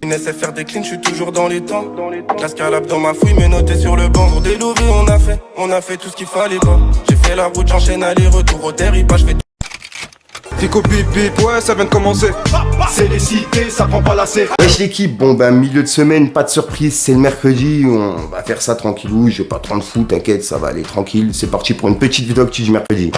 Une SFR décline, je suis toujours dans les temps. L'escalade dans ma fouille, mais noté sur le banc. Pour délouver, on a fait tout ce qu'il fallait pas. J'ai fait la route, j'enchaîne aller-retour au territoire, je fais tout. Fico bip bip, ouais ça vient de commencer. C'est les cités, ça prend pas la serre. Wesh l'équipe, bon ben milieu de semaine, pas de surprise, c'est le mercredi, on va faire ça tranquillou, j'ai pas trop de fou, t'inquiète, ça va aller tranquille, c'est parti pour une petite vidéo actu du mercredi.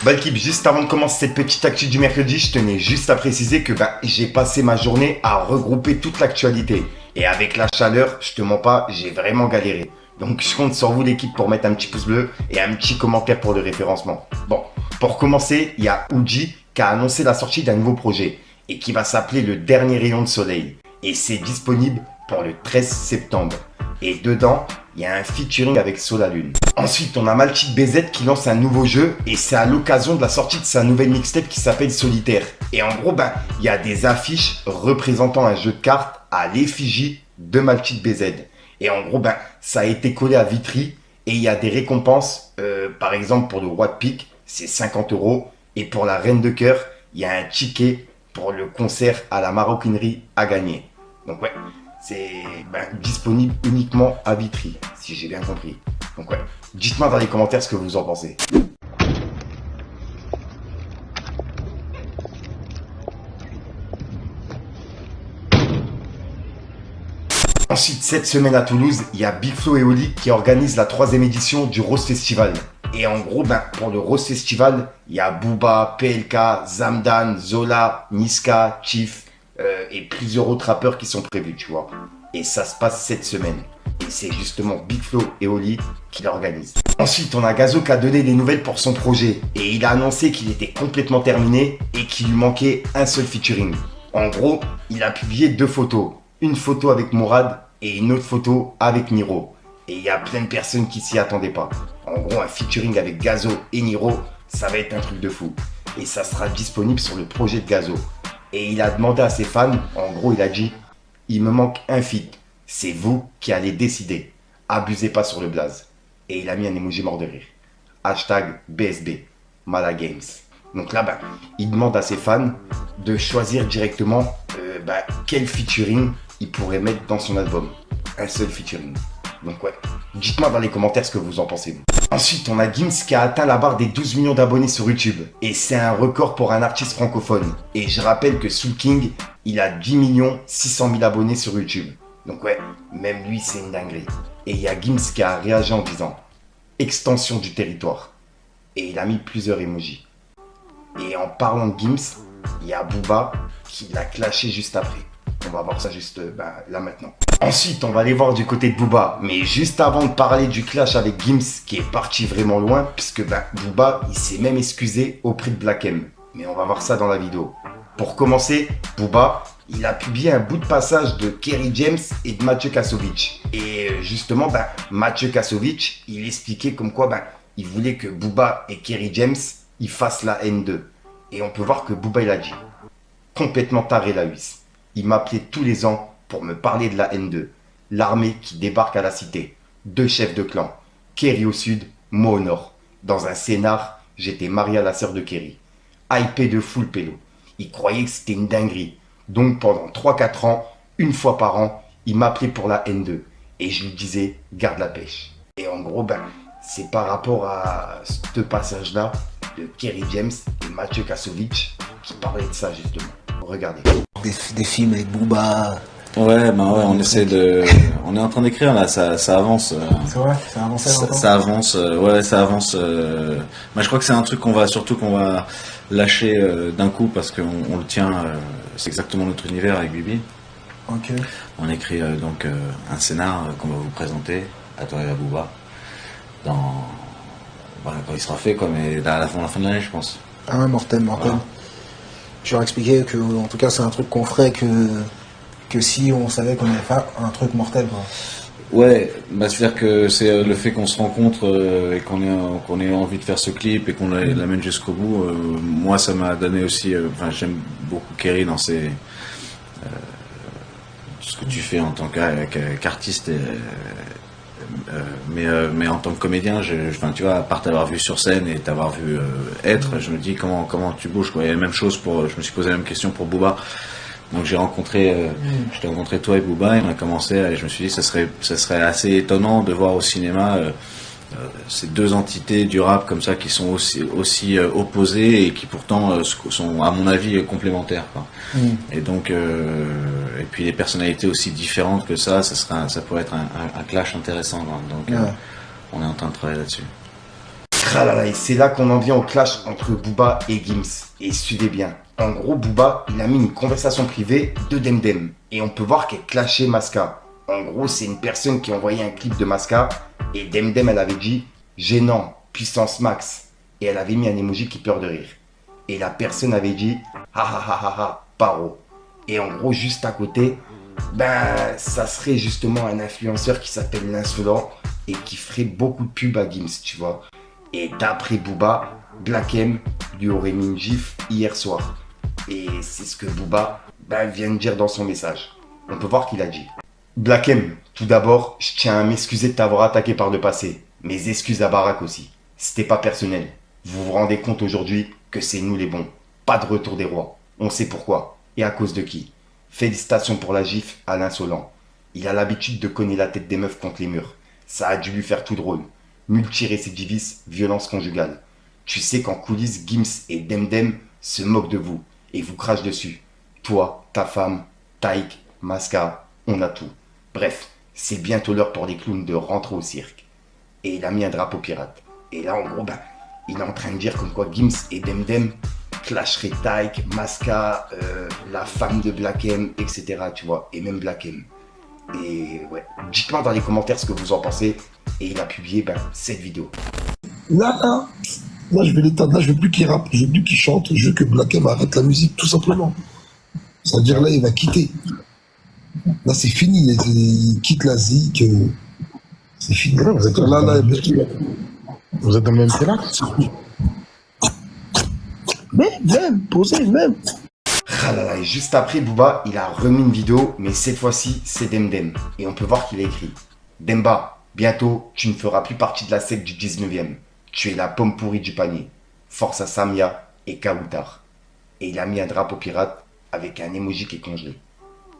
Bah l'équipe, juste avant de commencer cette petite actu du mercredi, je tenais juste à préciser que j'ai passé ma journée à regrouper toute l'actualité. Et avec la chaleur, je te mens pas, j'ai vraiment galéré. Donc je compte sur vous l'équipe pour mettre un petit pouce bleu et un petit commentaire pour le référencement. Bon, pour commencer, il y a Uji qui a annoncé la sortie d'un nouveau projet et qui va s'appeler Le Dernier Rayon de Soleil. Et c'est disponible pour le 13 septembre. Et dedans, il y a un featuring avec Solalune. Ensuite, on a Malchit BZ qui lance un nouveau jeu et c'est à l'occasion de la sortie de sa nouvelle mixtape qui s'appelle Solitaire. Et en gros, il y a des affiches représentant un jeu de cartes à l'effigie de Malchit BZ. Et en gros, ça a été collé à Vitry et il y a des récompenses. Par exemple, pour le roi de pique, c'est 50 €. Et pour la reine de cœur, il y a un ticket pour le concert à la maroquinerie à gagner. Donc ouais, c'est disponible uniquement à Vitry, si j'ai bien compris. Donc ouais, dites-moi dans les commentaires ce que vous en pensez. Ensuite, cette semaine à Toulouse, il y a Big Flo et Oli qui organisent la 3e édition du Rose Festival. Et en gros, pour le Rose Festival, il y a Booba, PLK, Zamdan, Zola, Niska, Chief et plusieurs autres rappeurs qui sont prévus, tu vois. Et ça se passe cette semaine. Et c'est justement Big Flo et Oli qui l'organisent. Ensuite, on a Gazo qui a donné des nouvelles pour son projet. Et il a annoncé qu'il était complètement terminé et qu'il lui manquait un seul featuring. En gros, il a publié 2 photos. Une photo avec Mourad et une autre photo avec Niro. Et il y a plein de personnes qui s'y attendaient pas. En gros, un featuring avec Gazo et Niro, ça va être un truc de fou. Et ça sera disponible sur le projet de Gazo. Et il a demandé à ses fans, en gros il a dit, il me manque un feat, c'est vous qui allez décider. Abusez pas sur le blaze. Et il a mis un emoji mort de rire. Hashtag BSB, Mala Games. Donc là, il demande à ses fans de choisir directement quel featuring il pourrait mettre dans son album. Un seul featuring. Donc ouais, dites-moi dans les commentaires ce que vous en pensez. Ensuite, on a Gims qui a atteint la barre des 12 millions d'abonnés sur YouTube. Et c'est un record pour un artiste francophone. Et je rappelle que Soul King, il a 10 600 000 abonnés sur YouTube. Donc ouais, même lui, c'est une dinguerie. Et il y a Gims qui a réagi en disant « Extension du territoire ». Et il a mis plusieurs emojis. Et en parlant de Gims, il y a Booba qui l'a clashé juste après. On va voir ça juste là maintenant. Ensuite, on va aller voir du côté de Booba. Mais juste avant de parler du clash avec Gims, qui est parti vraiment loin, puisque Booba, il s'est même excusé auprès de Black M. Mais on va voir ça dans la vidéo. Pour commencer, Booba, il a publié un bout de passage de Kerry James et de Mathieu Kassovitch. Et justement, Mathieu Kassovitch, il expliquait comme quoi il voulait que Booba et Kerry James, ils fassent la N2. Et on peut voir que Booba, il a dit complètement taré la huisse. Il m'appelait tous les ans pour me parler de la N2. L'armée qui débarque à la cité. 2 chefs de clan. Kerry au sud, moi au nord. Dans un scénar, j'étais marié à la sœur de Kerry. Hypé de fou le pélo. Il croyait que c'était une dinguerie. Donc pendant 3-4 ans, une fois par an, il m'appelait pour la N2. Et je lui disais, garde la pêche. Et en gros, c'est par rapport à ce passage-là de Kerry James et Mathieu Kassovitch qui parlait de ça justement. Regardez. Des films avec Booba. Ouais, on essaie de. On est en train d'écrire là, ça avance. C'est vrai, ça avance. Ça avance, ouais, ça avance. Je crois que c'est un truc qu'on va lâcher d'un coup parce qu'on le tient. C'est exactement notre univers avec Bibi. Ok. On écrit donc un scénar qu'on va vous présenter à toi et à Booba quand il sera fait, quoi, mais à la fin de l'année, je pense. Ah ouais, mortel. Voilà. Je leur expliquais que, en tout cas, c'est un truc qu'on ferait que si on savait qu'on allait faire un truc mortel, quoi. Ouais, c'est-à-dire que c'est le fait qu'on se rencontre et qu'on ait envie de faire ce clip et qu'on l'amène jusqu'au bout. Moi, ça m'a donné aussi. J'aime beaucoup Kerry dans ce que tu fais en tant qu'artiste. Mais en tant que comédien, enfin, tu vois, à part t'avoir vu sur scène et t'avoir vu être, je me dis comment tu bouges, quoi. Et la même chose je me suis posé la même question pour Booba. Donc je t'ai rencontré toi et Booba et on a commencé, et je me suis dit ça serait assez étonnant de voir au cinéma ces deux entités du rap comme ça qui sont aussi opposées et qui pourtant sont à mon avis complémentaires, quoi. Et donc et puis les personnalités aussi différentes que ça pourrait être un clash intéressant, quoi. Donc on est en train de travailler là-dessus. Ah là là, et c'est là qu'on en vient au clash entre Booba et Gims. Et suivez bien. En gros, Booba, il a mis une conversation privée de Demdem. Et on peut voir qu'elle clashait Maska. En gros, c'est une personne qui envoyait un clip de Maska. Et Demdem, elle avait dit « gênant, puissance max ». Et elle avait mis un emoji qui pleure de rire. Et la personne avait dit « ha ha ha ha ha, paro ». Et en gros, juste à côté, ça serait justement un influenceur qui s'appelle l'Insolent et qui ferait beaucoup de pub à Gims, tu vois. Et d'après Booba, Black M lui aurait mis une gifle hier soir. Et c'est ce que Booba vient de dire dans son message. On peut voir qu'il a dit. Black M, tout d'abord, je tiens à m'excuser de t'avoir attaqué par le passé. Mes excuses à Barack aussi. C'était pas personnel. Vous vous rendez compte aujourd'hui que c'est nous les bons. Pas de retour des rois. On sait pourquoi. Et à cause de qui. Félicitations pour la gifle à l'Insolent. Il a l'habitude de cogner la tête des meufs contre les murs. Ça a dû lui faire tout drôle. Multirécidivisme, violence conjugale. Tu sais qu'en coulisses, Gims et Demdem se moquent de vous et vous crachent dessus. Toi, ta femme, Taïk, Maska, on a tout. Bref, c'est bientôt l'heure pour les clowns de rentrer au cirque. Et il a mis un drapeau pirate. Et là, en gros, il est en train de dire comme quoi Gims et Demdem clasheraient Taïk, Maska, la femme de Black M, etc. Tu vois, et même Black M. Et ouais, dites-moi dans les commentaires ce que vous en pensez. Et il a publié cette vidéo. Là, je vais l'éteindre. Là, je veux plus qu'il rappe, je veux plus qu'il chante. Je veux que Black M arrête la musique, tout simplement. C'est-à-dire là, il va quitter. Là, c'est fini. Il quitte la zik. C'est fini. Ouais, vous êtes là, vous êtes dans le même terrain. Mais même, posez, même. Ah là là, et juste après, Booba, il a remis une vidéo, mais cette fois-ci, c'est Demdem. Et on peut voir qu'il a écrit « Demba, bientôt, tu ne feras plus partie de la secte du 19e. Tu es la pomme pourrie du panier. Force à Samia et Kaoutar. » Et il a mis un drapeau pirate avec un emoji qui est congelé.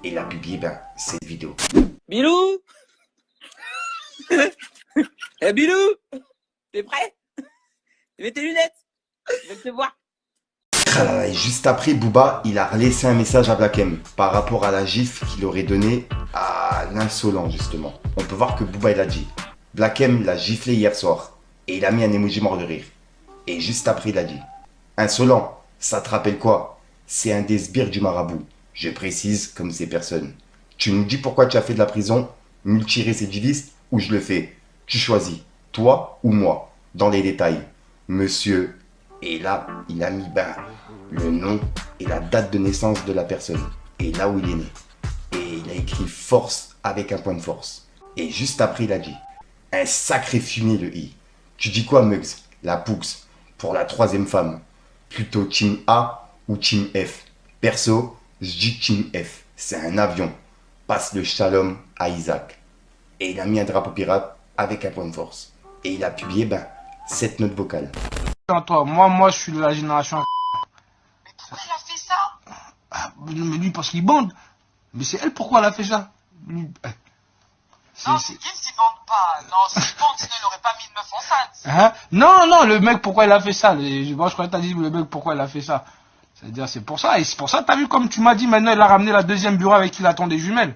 Et il a publié cette vidéo. Bilou. Eh Bilou, t'es prêt? Mets tes lunettes, je vais te voir. Et juste après, Booba, il a laissé un message à Black M par rapport à la gifle qu'il aurait donnée à l'Insolent, justement. On peut voir que Booba, il a dit « Black M l'a giflé hier soir. » Et il a mis un emoji mort de rire. Et juste après, il a dit « Insolent, ça te rappelle quoi? C'est un des sbires du marabout. Je précise comme ces personnes. Tu nous dis pourquoi tu as fait de la prison, multirécidiviste, ou je le fais. Tu choisis, toi ou moi, dans les détails. Monsieur... » Et là, il a mis le nom et la date de naissance de la personne. Et là où il est né. Et il a écrit force avec un point de force. Et juste après, il a dit un sacré fumier le i. Tu dis quoi, Mugs? La Poux, pour la troisième femme. Plutôt team A ou team F? Perso, je dis team F. C'est un avion. Passe le shalom à Isaac. Et il a mis un drapeau pirate avec un point de force. Et il a publié cette note vocale. Toi, moi je suis de la génération. Mais pourquoi elle a fait ça? Mais lui parce qu'il bande. Mais c'est elle pourquoi elle a fait ça? Lui, non, c'est Gims qui bande pas. Non, s'il bande, sinon il aurait pas mis une meuf enceinte. Hein? Non, le mec pourquoi il a fait ça? Moi je croyais que t'as dit le mec pourquoi il a fait ça. C'est-à-dire c'est pour ça. Et c'est pour ça t'as vu comme tu m'as dit maintenant il a ramené la deuxième bureau avec qui il attend des jumelles.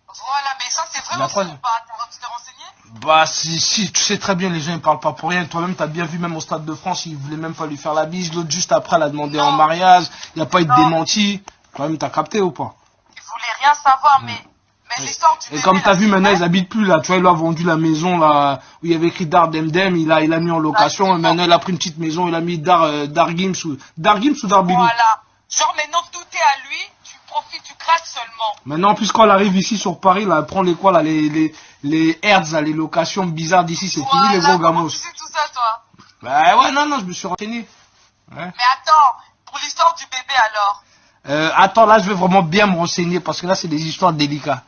Voilà, mais ça c'est vraiment ça ou pas? T'es renseigné? Si, tu sais très bien, les gens ils parlent pas pour rien. Toi-même, t'as bien vu, même au Stade de France, il voulait même pas lui faire la bise. L'autre, juste après, elle a demandé en mariage. Il n'y a pas eu de démenti. Toi-même, t'as capté ou pas? Il voulait rien savoir, mais l'histoire du bébé... Et comme t'as vu, maintenant, ils habitent plus là. Tu vois, il lui a vendu la maison là où il y avait écrit Dar Demdem. Il a mis en location. Et maintenant, il a pris une petite maison. Il a mis Dar Gims ou Dar Bilou. Voilà. Genre, maintenant, tout est à lui. Tu profites, tu craques seulement. Maintenant, en plus, quand elle arrive ici sur Paris, là, elle prend les quoi là, les hertz, les locations bizarres d'ici, c'est fini les gros gamos. Tu sais tout ça, toi? Ouais, non, je me suis renseigné. Ouais. Mais attends, pour l'histoire du bébé alors? Attends, là, je vais vraiment bien me renseigner parce que là, c'est des histoires délicates.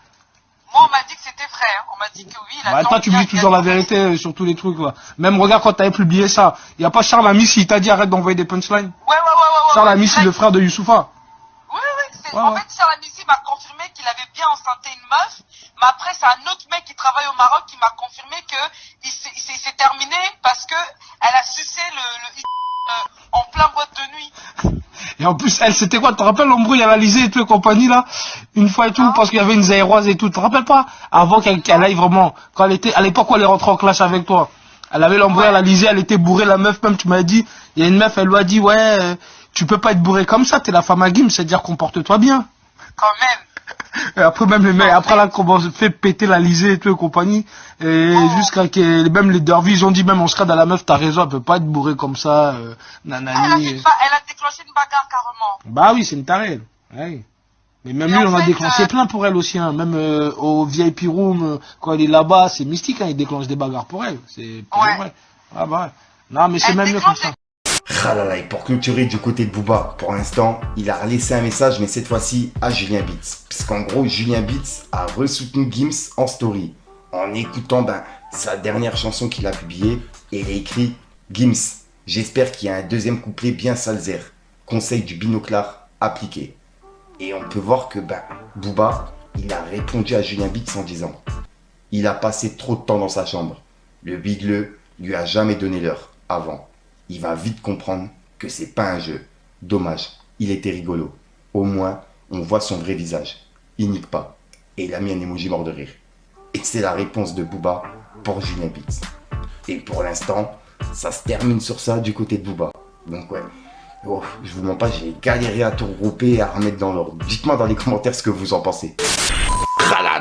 Moi, on m'a dit que c'était vrai. Hein. On m'a dit dit que oui, il a Bah, dit toi, en tu bien, dis toujours la vérité sur tous les trucs, quoi. Même, regarde, quand t'avais publié ça, y a pas Charles Amici, il t'a dit arrête d'envoyer des punchlines. Ouais. Charles Amici, le frère de Youssoufa. Oui, en fait, Charles Amici m'a confirmé qu'il avait bien enceinté une meuf, mais après, c'est un autre mec qui travaille au Maroc qui m'a confirmé que c'est terminé parce que elle a sucé en plein boîte de nuit. Et en plus, elle, c'était quoi? Tu te rappelles l'embrouille à l'Alizé et tout et compagnie, là? Une fois et tout, parce qu'il y avait une zaïroise et tout. Tu te rappelles pas? Avant qu'elle aille vraiment, quand elle était, à l'époque où elle est rentrée en clash avec toi. Elle avait l'embrouille à l'Alizé, elle était bourrée, la meuf, même, tu m'as dit, il y a une meuf, elle lui a dit, ouais, tu peux pas être bourré comme ça, t'es la femme à Gims, c'est-à-dire comporte-toi bien. Quand même. Et après, même les mecs, après là, comment on fait péter l'Alizé et tout et compagnie, et jusqu'à que, même les Dervis, ils ont dit, même en ce cas, dans la meuf, t'as raison, elle peut pas être bourrée comme ça, nanani. Elle a déclenché une bagarre carrément. Bah oui, c'est une tarée. Ouais. Mais même lui, on a déclenché plein pour elle aussi. Hein. Même au VIP room, quand elle est là-bas, c'est mystique. Hein. Il déclenche des bagarres pour elle. C'est vrai. Ah bah ouais. Non, mais c'est même mieux comme ça. Ah là là, et pour clôturer du côté de Booba, pour l'instant, il a laissé un message, mais cette fois-ci à Julien Beats. Puisqu'en gros, Julien Beats a resoutenu Gims en story. En écoutant sa dernière chanson qu'il a publiée, et il a écrit « Gims, j'espère qu'il y a un deuxième couplet bien salzer. Conseil du binoclard appliqué. » Et on peut voir que Booba, il a répondu à Julien Beats en disant « Il a passé trop de temps dans sa chambre. Le bigleux lui a jamais donné l'heure avant. Il va vite comprendre que c'est pas un jeu. Dommage, il était rigolo. Au moins, on voit son vrai visage. Il nique pas. » Et il a mis un emoji mort de rire. Et c'est la réponse de Booba pour Julien Beats. Et pour l'instant, ça se termine sur ça du côté de Booba. Donc ouais. Oh, je vous mens pas, j'ai galéré à tout regrouper et à remettre dans l'ordre. Dites-moi dans les commentaires ce que vous en pensez.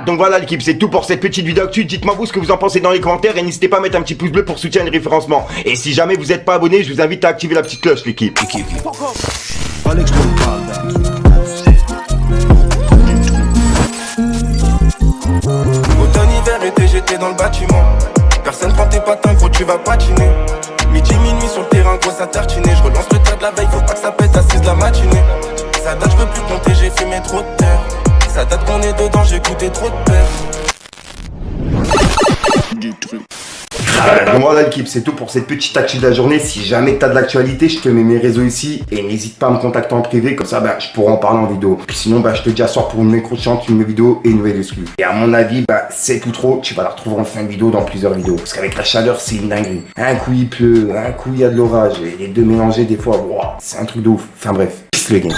Donc voilà l'équipe, c'est tout pour cette petite vidéo actu. Dites-moi vous ce que vous en pensez dans les commentaires et n'hésitez pas à mettre un petit pouce bleu pour soutenir le référencement. Et si jamais vous n'êtes pas abonné, je vous invite à activer la petite cloche l'équipe. Automne, hiver, été, j'étais dans le bâtiment. Personne prend tes patins, gros, tu vas patiner. Midi, minuit sur le terrain, gros, ça tartinait. Je relance le tas de la veille, faut pas que ça pète à 6 de la matinée. Ça date, je peux plus compter, j'ai fumé trop de terre. Ça date qu'on est dedans, j'ai goûté trop de peur. Donc voilà l'équipe, c'est tout pour cette petite actu de la journée. Si jamais t'as de l'actualité, je te mets mes réseaux ici. Et n'hésite pas à me contacter en privé, comme ça je pourrai en parler en vidéo. Puis sinon je te dis à soir pour une mécrochante, une vidéo et une nouvelle exclue. Et à mon avis, c'est tout trop, tu vas la retrouver en fin de vidéo dans plusieurs vidéos. Parce qu'avec la chaleur, c'est une dinguerie. Un coup il pleut, un coup il y a de l'orage. Et les deux mélangés des fois, wow, c'est un truc de ouf. Enfin bref, peace le game.